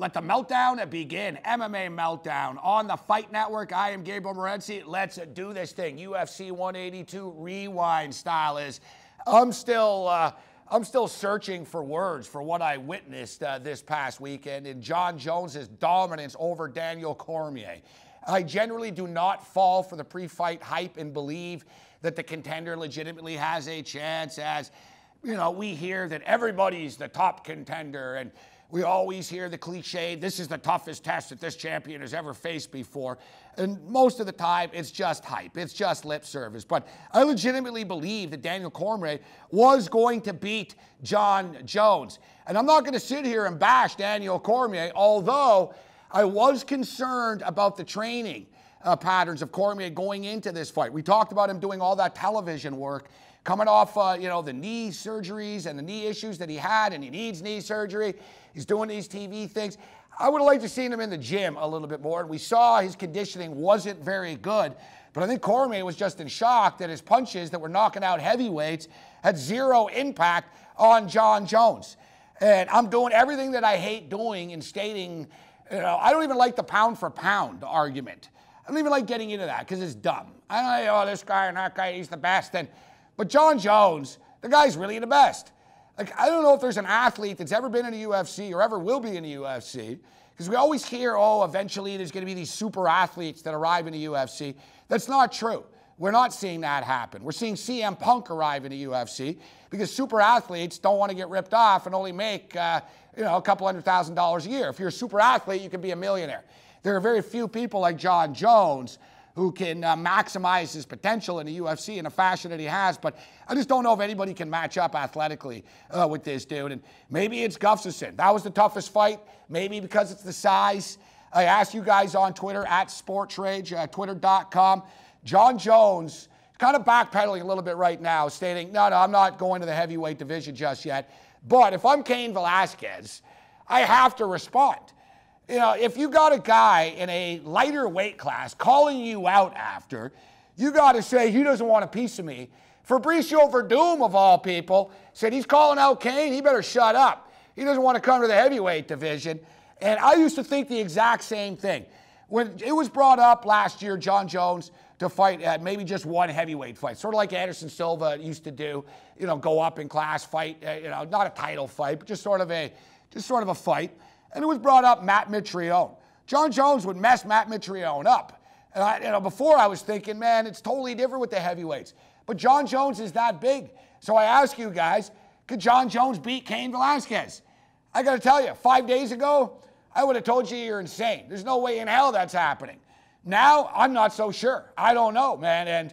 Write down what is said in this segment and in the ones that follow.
Let the meltdown begin. MMA Meltdown on the Fight Network. I am Gabriel Morency. Let's do this thing. UFC 182 rewind style is. I'm still searching for words for what I witnessed this past weekend in Jon Jones's dominance over Daniel Cormier. I generally do not fall for the pre-fight hype and believe that the contender legitimately has a chance, as you know, we hear that everybody's the top contender, and we always hear the cliche, this is the toughest test that this champion has ever faced before. And most of the time, it's just hype. It's just lip service. But I legitimately believe that Daniel Cormier was going to beat Jon Jones. And I'm not going to sit here and bash Daniel Cormier, although I was concerned about the training patterns of Cormier going into this fight. We talked about him doing all that television work, coming off, the knee surgeries and the knee issues that he had, and he needs knee surgery. He's doing these TV things. I would have liked to have seen him in the gym a little bit more. And we saw his conditioning wasn't very good. But I think Cormier was just in shock that his punches that were knocking out heavyweights had zero impact on Jon Jones. And I'm doing everything that I hate doing in stating, I don't even like the pound for pound argument. I don't even like getting into that because it's dumb. I don't know, this guy and that guy, he's the best. But Jon Jones, the guy's really the best. Like, I don't know if there's an athlete that's ever been in the UFC or ever will be in the UFC, because we always hear, eventually there's going to be these super athletes that arrive in the UFC. That's not true. We're not seeing that happen. We're seeing CM Punk arrive in the UFC because super athletes don't want to get ripped off and only make, a couple $100,000 a year. If you're a super athlete, you can be a millionaire. There are very few people like Jon Jones who can maximize his potential in the UFC in a fashion that he has. But I just don't know if anybody can match up athletically with this dude. And maybe it's Gustafsson. That was the toughest fight. Maybe because it's the size. I asked you guys on Twitter, at SportsRage, twitter.com. Jon Jones kind of backpedaling a little bit right now, stating, no, I'm not going to the heavyweight division just yet. But if I'm Cain Velasquez, I have to respond. If you got a guy in a lighter weight class calling you out after, you got to say he doesn't want a piece of me. Fabricio Verdum, of all people, said he's calling out Cain. He better shut up. He doesn't want to come to the heavyweight division. And I used to think the exact same thing. When it was brought up last year, Jon Jones to fight at maybe just one heavyweight fight, sort of like Anderson Silva used to do, go up in class, fight, not a title fight, but just sort of a fight. And it was brought up Matt Mitrione. Jon Jones would mess Matt Mitrione up. And before I was thinking, man, it's totally different with the heavyweights. But Jon Jones is that big. So I ask you guys, could Jon Jones beat Cain Velasquez? I got to tell you, 5 days ago, I would have told you you're insane. There's no way in hell that's happening. Now, I'm not so sure. I don't know, man. And,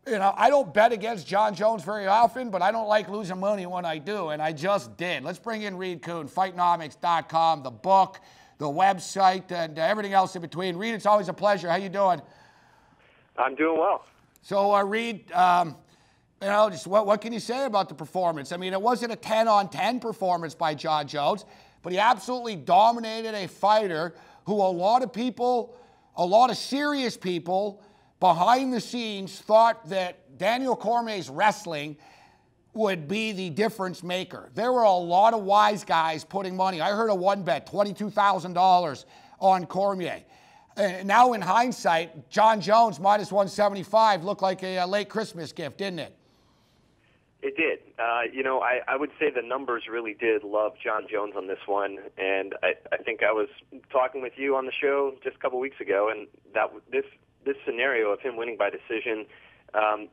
I don't bet against Jon Jones very often, but I don't like losing money when I do, and I just did. Let's bring in Reed Kuhn, Fightnomics.com, the book, the website, and everything else in between. Reed, it's always a pleasure. How you doing? I'm doing well. So, Reed, just what can you say about the performance? I mean, it wasn't a 10-on-10 performance by Jon Jones, but he absolutely dominated a fighter who a lot of serious people behind the scenes thought that Daniel Cormier's wrestling would be the difference maker. There were a lot of wise guys putting money. I heard a one bet, $22,000 on Cormier. And now in hindsight, Jon Jones minus 175 looked like a late Christmas gift, didn't it? It did. I would say the numbers really did love Jon Jones on this one. And I think I was talking with you on the show just a couple weeks ago, and this scenario of him winning by decision,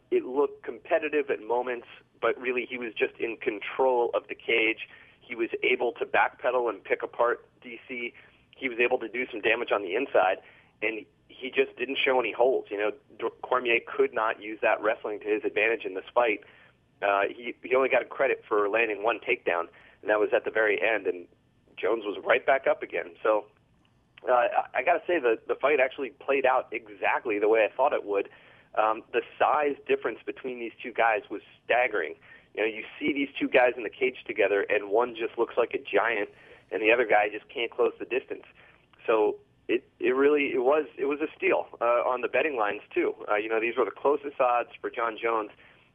it looked competitive at moments, but really he was just in control of the cage. He was able to backpedal and pick apart DC. He was able to do some damage on the inside, and he just didn't show any holes. Cormier could not use that wrestling to his advantage in this fight. He only got credit for landing one takedown, and that was at the very end, and Jones was right back up again. So I got to say the fight actually played out exactly the way I thought it would. The size difference between these two guys was staggering. You see these two guys in the cage together, and one just looks like a giant, and the other guy just can't close the distance. So it was a steal on the betting lines too. These were the closest odds for Jon Jones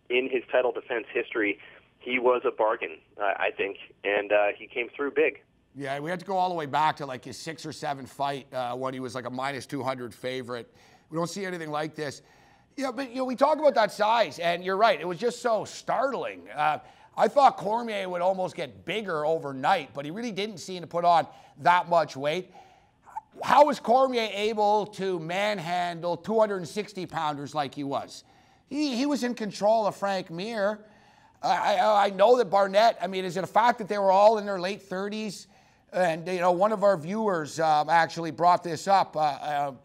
in his title defense history. He was a bargain, I think, and he came through big. Yeah, we had to go all the way back to like his 6 or 7 fight when he was like a -200 favorite. We don't see anything like this. Yeah, but we talk about that size, and you're right. It was just so startling. I thought Cormier would almost get bigger overnight, but he really didn't seem to put on that much weight. How was Cormier able to manhandle 260-pounders like he was? He was in control of Frank Mir. I know that Barnett, I mean, is it a fact that they were all in their late 30s? And, one of our viewers actually brought this up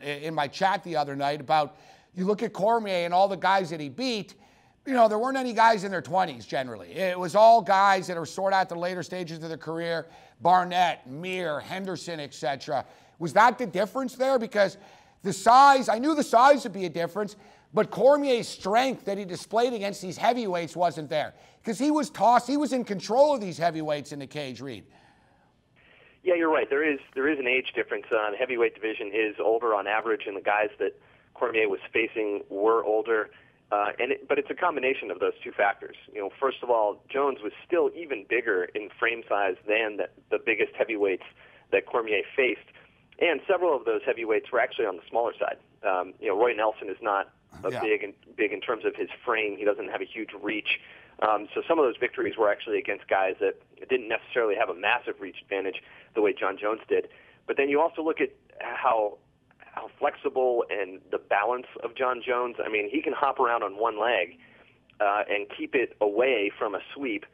in my chat the other night about, you look at Cormier and all the guys that he beat, there weren't any guys in their 20s generally. It was all guys that are sort of at the later stages of their career. Barnett, Mir, Henderson, etc. Was that the difference there? Because the size, I knew the size would be a difference, but Cormier's strength that he displayed against these heavyweights wasn't there. Because he was tossed, he was in control of these heavyweights in the cage, Reed. Yeah, you're right. There is an age difference. The heavyweight division is older on average, and the guys that Cormier was facing were older. But it's a combination of those two factors. First of all, Jones was still even bigger in frame size than the biggest heavyweights that Cormier faced, and several of those heavyweights were actually on the smaller side. Roy Nelson is not big in terms of his frame. He doesn't have a huge reach. So some of those victories were actually against guys that didn't necessarily have a massive reach advantage the way John Jones did. But then you also look at how flexible and the balance of John Jones. I mean, he can hop around on one leg and keep it away from a sweep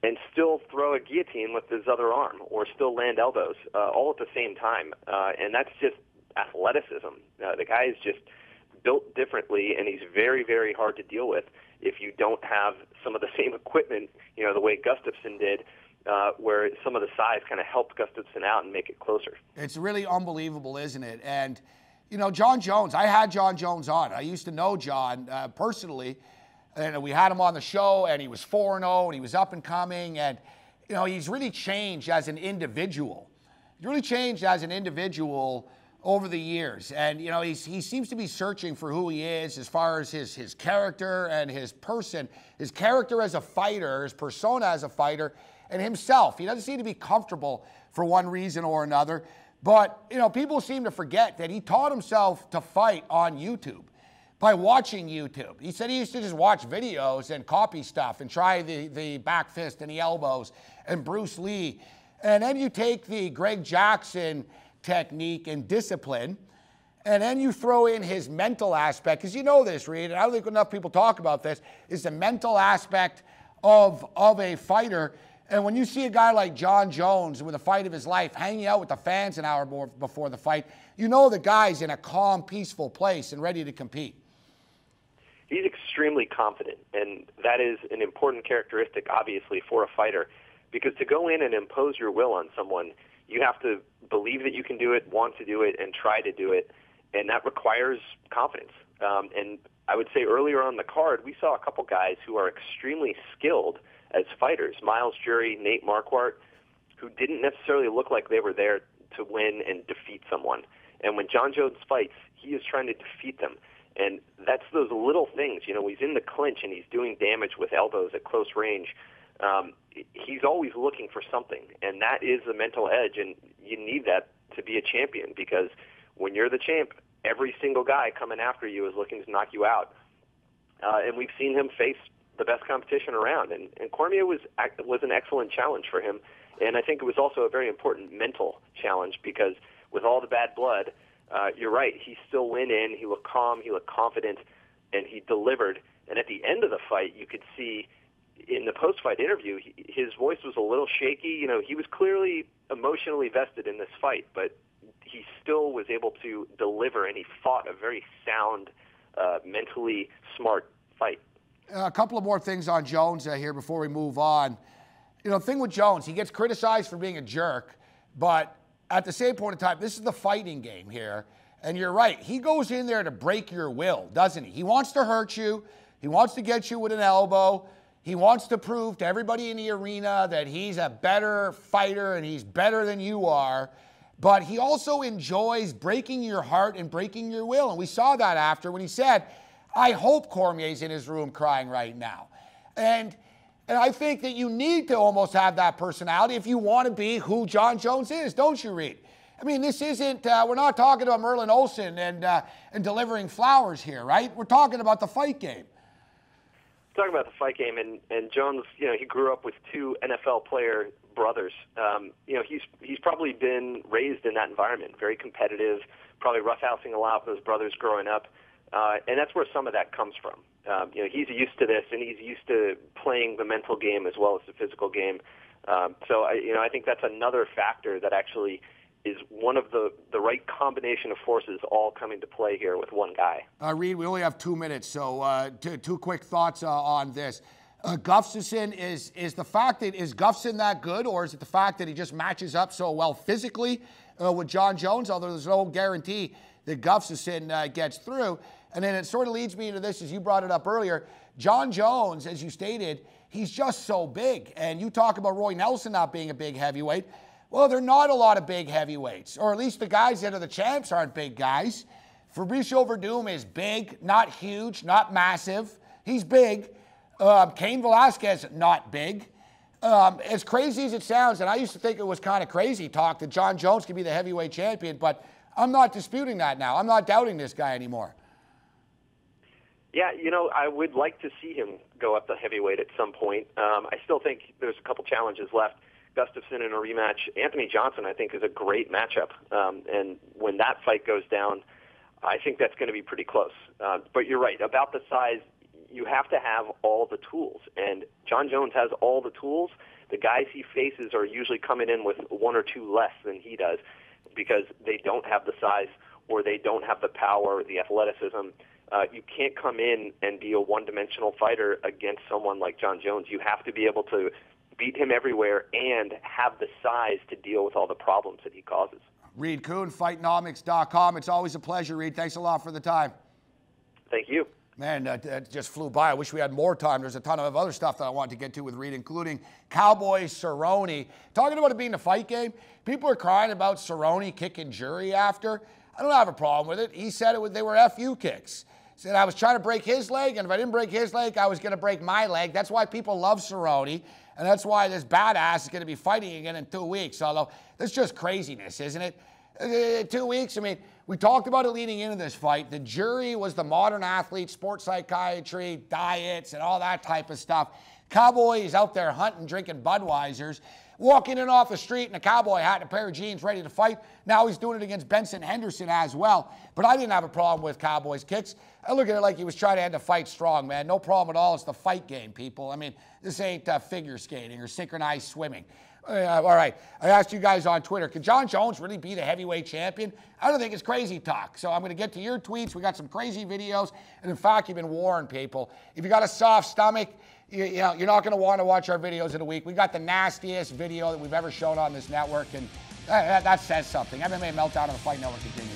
and still throw a guillotine with his other arm or still land elbows all at the same time. And that's just athleticism. The guy is just built differently, and he's very, very hard to deal with if you don't have some of the same equipment, the way Gustafsson did, where some of the size kind of helped Gustafsson out and make it closer. It's really unbelievable, isn't it? And, John Jones, I had John Jones on. I used to know John personally, and we had him on the show, and he was 4-0, and he was up and coming, and, he's really changed as an individual. He's really changed as an individual over the years. And, he seems to be searching for who he is as far as his character and his person, his character as a fighter, his persona as a fighter, and himself. He doesn't seem to be comfortable for one reason or another. But, people seem to forget that he taught himself to fight on YouTube by watching YouTube. He said he used to just watch videos and copy stuff and try the back fist and the elbows and Bruce Lee. And then you take the Greg Jackson technique and discipline, and then you throw in his mental aspect, because this, Reed, and I don't think enough people talk about this, is the mental aspect of a fighter. And when you see a guy like John Jones with a fight of his life hanging out with the fans an hour before the fight, the guy's in a calm, peaceful place and ready to compete. He's extremely confident, and that is an important characteristic, obviously, for a fighter, because to go in and impose your will on someone, you have to believe that you can do it, want to do it, and try to do it, and that requires confidence. And I would say earlier on the card, we saw a couple guys who are extremely skilled as fighters, Miles Jury, Nate Marquardt, who didn't necessarily look like they were there to win and defeat someone. And when John Jones fights, he is trying to defeat them. And that's those little things. He's in the clinch and he's doing damage with elbows at close range. He's always looking for something, and that is the mental edge, and you need that to be a champion, because when you're the champ, every single guy coming after you is looking to knock you out. And we've seen him face the best competition around, and Cormier was an excellent challenge for him, and I think it was also a very important mental challenge, because with all the bad blood, you're right, he still went in, he looked calm, he looked confident, and he delivered. And at the end of the fight, you could see in the post-fight interview, his voice was a little shaky. He was clearly emotionally vested in this fight, but he still was able to deliver, and he fought a very sound, mentally smart fight. A couple of more things on Jones here before we move on. The thing with Jones, he gets criticized for being a jerk, but at the same point in time, this is the fighting game here, and you're right. He goes in there to break your will, doesn't he? He wants to hurt you. He wants to get you with an elbow. He wants to prove to everybody in the arena that he's a better fighter and he's better than you are. But he also enjoys breaking your heart and breaking your will. And we saw that after when he said, I hope Cormier's in his room crying right now. And And I think that you need to almost have that personality if you want to be who Jon Jones is, don't you, Reed? I mean, this isn't, we're not talking about Merlin Olsen and delivering flowers here, right? We're talking about the fight game. Talking about the fight game, and Jones, he grew up with two NFL player brothers. He's probably been raised in that environment, very competitive, probably roughhousing a lot with his brothers growing up, and that's where some of that comes from. He's used to this, and he's used to playing the mental game as well as the physical game. So I think that's another factor that actually is one of the right combination of forces all coming to play here with one guy. Reed, we only have 2 minutes, so two quick thoughts on this. Gustafsson, is the fact that is Gustafsson that good, or is it the fact that he just matches up so well physically with Jon Jones, although there's no guarantee that Gustafsson gets through? And then it sort of leads me into this, as you brought it up earlier. Jon Jones, as you stated, he's just so big. And you talk about Roy Nelson not being a big heavyweight. Well, there are not a lot of big heavyweights, or at least the guys that are the champs aren't big guys. Fabricio Verdum is big, not huge, not massive. He's big. Cain Velasquez, not big. As crazy as it sounds, and I used to think it was kind of crazy talk that Jon Jones could be the heavyweight champion, but I'm not disputing that now. I'm not doubting this guy anymore. Yeah, I would like to see him go up the heavyweight at some point. I still think there's a couple challenges left. Gustafsson in a rematch. Anthony Johnson, I think, is a great matchup. And when that fight goes down, I think that's going to be pretty close. But you're right. About the size, you have to have all the tools. And Jon Jones has all the tools. The guys he faces are usually coming in with one or two less than he does because they don't have the size or they don't have the power or the athleticism. You can't come in and be a one-dimensional fighter against someone like Jon Jones. You have to be able to beat him everywhere and have the size to deal with all the problems that he causes. Reed Kuhn, Fightnomics.com. It's always a pleasure, Reed. Thanks a lot for the time. Thank you. Man, that just flew by. I wish we had more time. There's a ton of other stuff that I wanted to get to with Reed, including Cowboy Cerrone. Talking about it being a fight game, people are crying about Cerrone kicking Jury after. I don't have a problem with it. He said they were FU kicks. He said I was trying to break his leg, and if I didn't break his leg, I was going to break my leg. That's why people love Cerrone. And that's why this badass is going to be fighting again in 2 weeks. Although, that's just craziness, isn't it? 2 weeks, I mean, we talked about it leading into this fight. The Jury was the modern athlete, sports psychiatry, diets, and all that type of stuff. Cowboy is out there hunting, drinking Budweisers, walking in off the street in a cowboy hat and a pair of jeans ready to fight. Now he's doing it against Benson Henderson as well. But I didn't have a problem with Cowboy's kicks. I look at it like he was trying to end the fight strong, man. No problem at all. It's the fight game, people. I mean, this ain't figure skating or synchronized swimming. All right, I asked you guys on Twitter, could Jon Jones really be the heavyweight champion? I don't think it's crazy talk. So I'm going to get to your tweets. We got some crazy videos. And in fact, you've been warned, people. If you got a soft stomach, you're not going to want to watch our videos in a week. We got the nastiest video that we've ever shown on this network. And that says something. MMA Meltdown on the Fight Network continues.